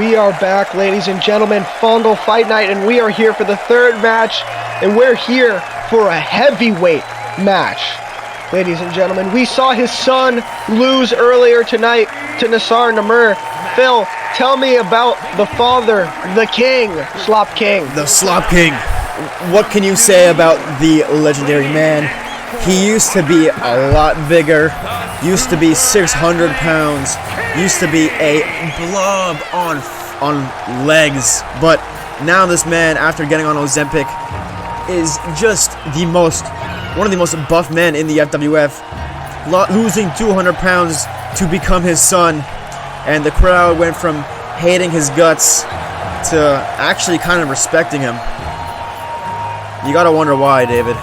We are back, ladies and gentlemen, Fondol Fight Night, and we are here for the third match, and we're here for a heavyweight match. Ladies and gentlemen, we saw his son lose earlier tonight to Nasar Namur. Phil, tell me about the father, the king, Slop King. The Slop King. What can you say about the legendary man? He used to be a lot bigger, used to be 600 pounds, used to be a blob on legs, but now this man, after getting on Ozempic, is just one of the most buff men in the FWF, losing 200 pounds to become his son, and the crowd went from hating his guts to actually kind of respecting him. You gotta wonder why, David.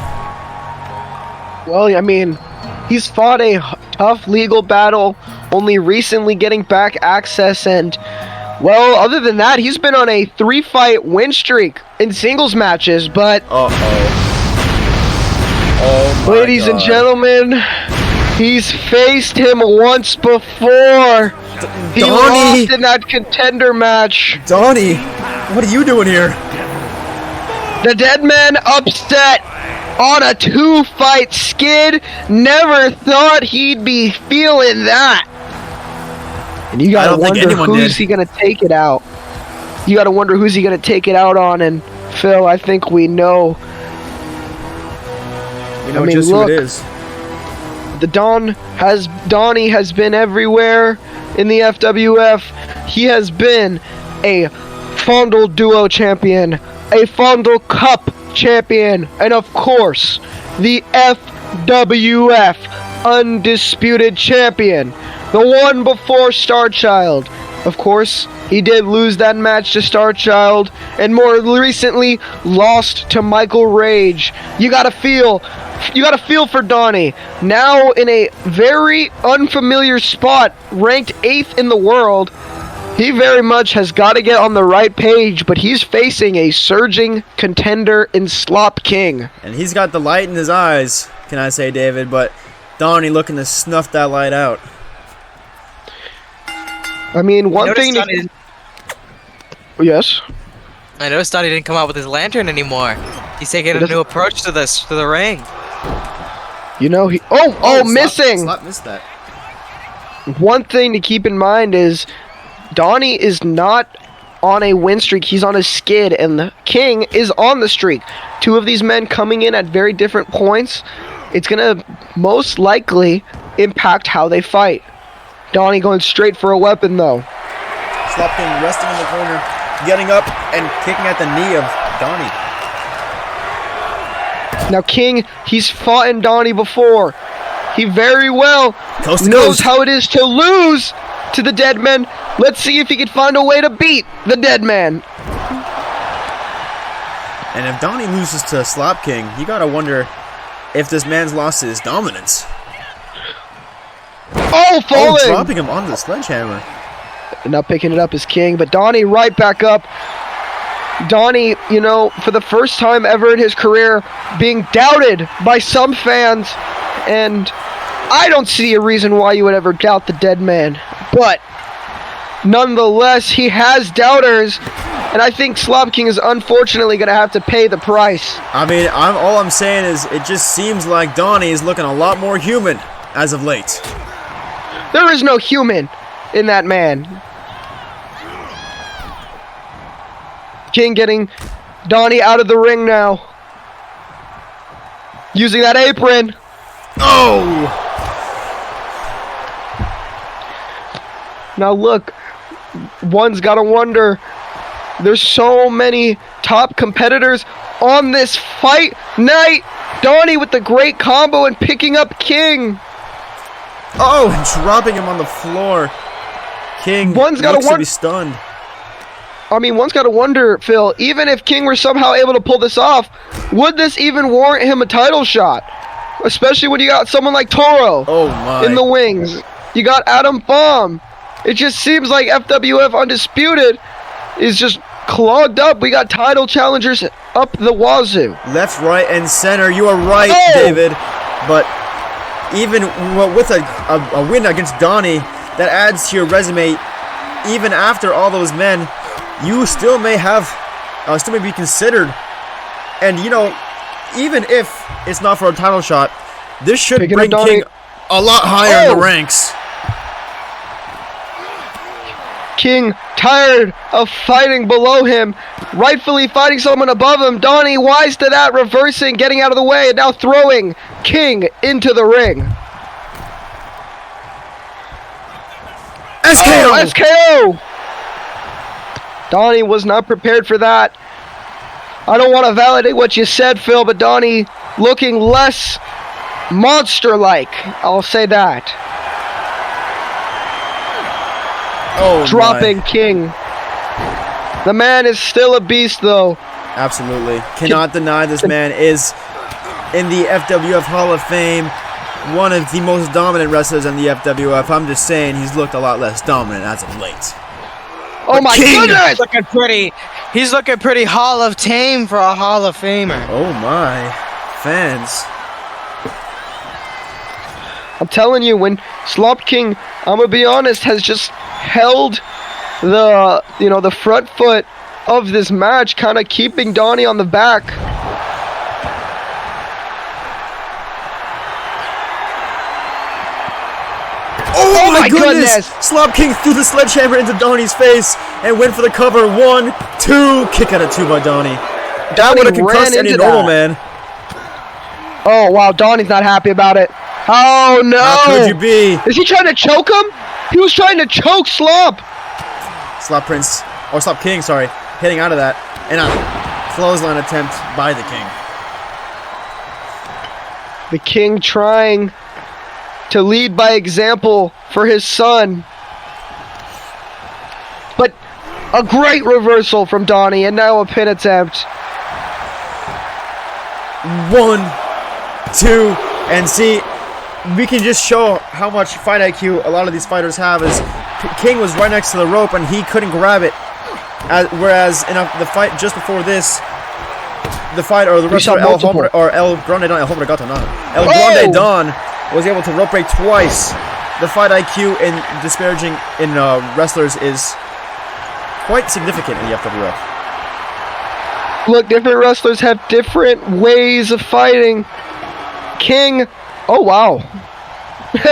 Well, I mean, he's fought a tough legal battle, only recently getting back access, and, well, other than that, he's been on a 3-fight win streak in singles matches, but... Oh my ladies and gentlemen, he's faced him once before. He lost in that contender match. Donny, what are you doing here? The dead man upset on a 2-fight skid. Never thought he'd be feeling that. And you gotta wonder who's he gonna take it out. You gotta wonder who's he gonna take it out on. And Phil, I think we know. We know just who it is. Donny has been everywhere in the FWF. He has been a Fondol Duo champion, a Fondol Cup champion, and of course, the FWF undisputed champion, the one before Starchild. Of course, he did lose that match to Starchild, and more recently, lost to Michael Rage. You gotta feel for Donny. Now in a very unfamiliar spot, ranked 8th in the world, he very much has got to get on the right page, but he's facing a surging contender in Slop King. And he's got the light in his eyes, can I say, David, but Donny looking to snuff that light out. I mean, one thing... Yes? I noticed Donny didn't come out with his lantern anymore. He's taking a new approach to the ring. You know, missing! Slop missed that. One thing to keep in mind is Donny is not on a win streak. He's on a skid, and the King is on the streak. Two of these men coming in at very different points. It's going to most likely impact how they fight. Donny going straight for a weapon, though. Slop King resting in the corner, getting up and kicking at the knee of Donny. Now, King, he's fought in Donny before. He very well knows how it is to lose to the dead man. Let's see if he can find a way to beat the dead man. And if Donny loses to Slop King, you gotta wonder if this man's lost his dominance. Oh, falling! Oh, dropping him on the sledgehammer. Not picking it up as King, but Donny right back up. Donny, you know, for the first time ever in his career, being doubted by some fans, and I don't see a reason why you would ever doubt the dead man, but nonetheless, he has doubters, and I think Slop King is unfortunately going to have to pay the price. I mean, all I'm saying is it just seems like Donny is looking a lot more human as of late. There is no human in that man. King getting Donny out of the ring now. Using that apron. Oh! Now look, one's got to wonder, there's so many top competitors on this fight night. Donny with the great combo and picking up King. Oh, and dropping him on the floor. King looks to be stunned. I mean, one's got to wonder, Phil, even if King were somehow able to pull this off, would this even warrant him a title shot? Especially when you got someone like Toro in the wings. You got Adam Baum. It just seems like FWF Undisputed is just clogged up. We got title challengers up the wazoo. Left, right, and center. You are right, David. But even with a win against Donny, that adds to your resume even after all those men, you still may have, still may be considered. And you know, even if it's not for a title shot, this should bring King a lot higher in the ranks. King, tired of fighting below him, rightfully fighting someone above him. Donny, wise to that, reversing, getting out of the way, and now throwing King into the ring. SKO! Oh, SKO! Donny was not prepared for that. I don't want to validate what you said, Phil, but Donny looking less monster-like. I'll say that. Oh, dropping King. The man is still a beast, though. Absolutely. Cannot deny this man is in the FWF Hall of Fame. One of the most dominant wrestlers in the FWF. I'm just saying he's looked a lot less dominant as of late. Oh my goodness! He's looking pretty Hall of Tame for a Hall of Famer. Oh my. Fans. I'm telling you, when Slop King, I'm gonna be honest, has just held the front foot of this match, kind of keeping Donny on the back. Oh my goodness! Slop King threw the sledgehammer into Donny's face and went for the cover. 1, 2, kick out of 2 by Donny. That would have concussed any normal man. Oh wow, Donny's not happy about it. Oh no! How could you be? Is he trying to choke him? He was trying to choke Slop. Slop King, sorry, hitting out of that, and a clothesline attempt by the King. The King trying to lead by example for his son. But a great reversal from Donny, and now a pin attempt. 1, 2, and see, we can just show how much fight IQ a lot of these fighters have. Is King was right next to the rope and he couldn't grab it, whereas in the fight just before this, the fight or the wrestler El Grande Don was able to rope break twice. The fight IQ in disparaging in wrestlers is quite significant in the FWF. Look, different wrestlers have different ways of fighting. King, oh wow,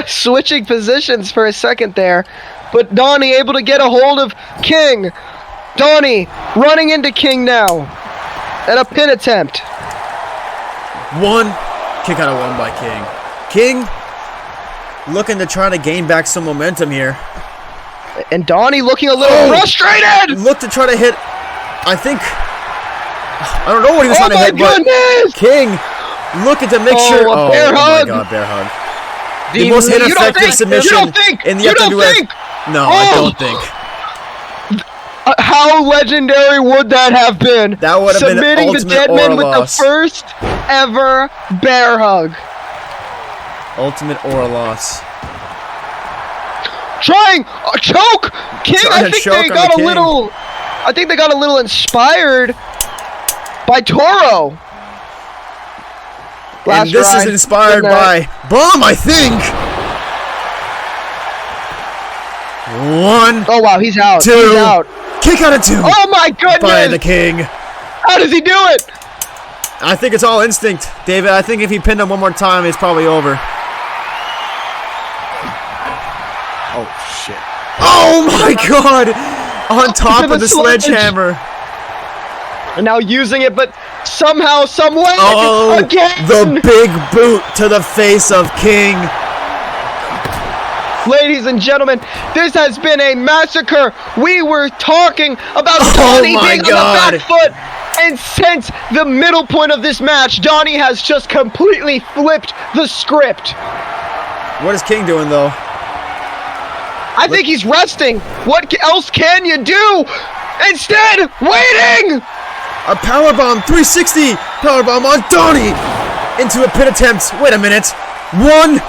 switching positions for a second there, but Donny able to get a hold of King. Donny running into King now, and a pin attempt. 1, kick out of 1 by King. King looking to try to gain back some momentum here. And Donny looking a little frustrated! Look to try to hit, I don't know what he was trying to hit, but King looking to make sure. A bear hug. Oh my god, bear hug. The most ineffective submission in the FWF. No, I don't think. How legendary would that have been? That would have been submitting the Deadman with loss. the first ever bear hug. Ultimate or a loss. Trying a choke. King, I think they got a little inspired by Toro. And this is inspired by Bomb, I think. 1. Oh wow, he's out. 2. He's out. Kick out of 2. Oh my goodness! By the King. How does he do it? I think it's all instinct, David. I think if he pinned him one more time, it's probably over. Oh shit! Oh my god! On top of the sledgehammer. And now using it, but somehow, some way, again! The big boot to the face of King. Ladies and gentlemen, this has been a massacre. We were talking about Donny being on the back foot, and since the middle point of this match, Donny has just completely flipped the script. What is King doing, though? I think he's resting. What else can you do? Instead, waiting! A powerbomb, 360 powerbomb on Donny into a pin attempt. Wait a minute. 1,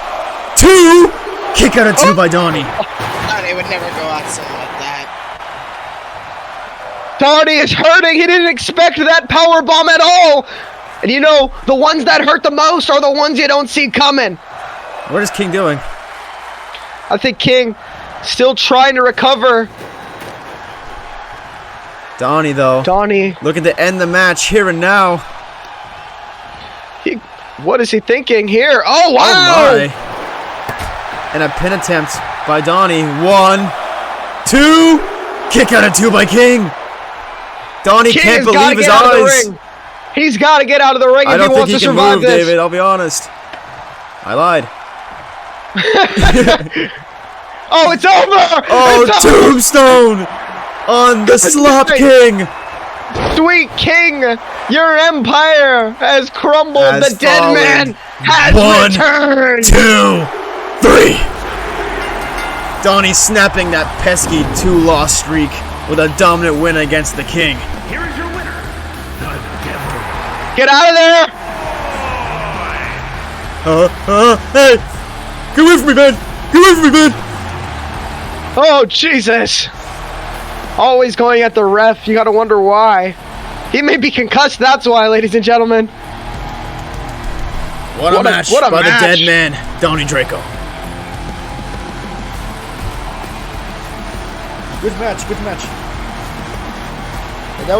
2, kick out of 2 by Donny. Donny would never go out something like that. Donny is hurting. He didn't expect that powerbomb at all. And you know, the ones that hurt the most are the ones you don't see coming. What is King doing? I think King still trying to recover Donny, though, Donny, looking to end the match here and now. what is he thinking here? Oh, wow! Oh my. And a pin attempt by Donny. 1, 2. Kick out of 2 by King. Donny King can't has gotta believe his get out of the eyes. ring. He's got to get out of the ring I if don't he think wants he to can survive move, this. David. I'll be honest. I lied. Oh, it's over! Oh, It's over! tombstone on the Slop King. Sweet King, your empire has crumbled. Has The dead fallen. man has 1, returned. 2, 3. Donny snapping that pesky 2-loss streak with a dominant win against the King. Here is your winner, the Devil. Get out of there! Hey! Get away from me, man! Get away from me, man! Oh, Jesus. Always going at the ref. You gotta wonder why. He may be concussed, that's why, ladies and gentlemen. What a match what a by match. the dead man, Donny Draco. Good match, good match.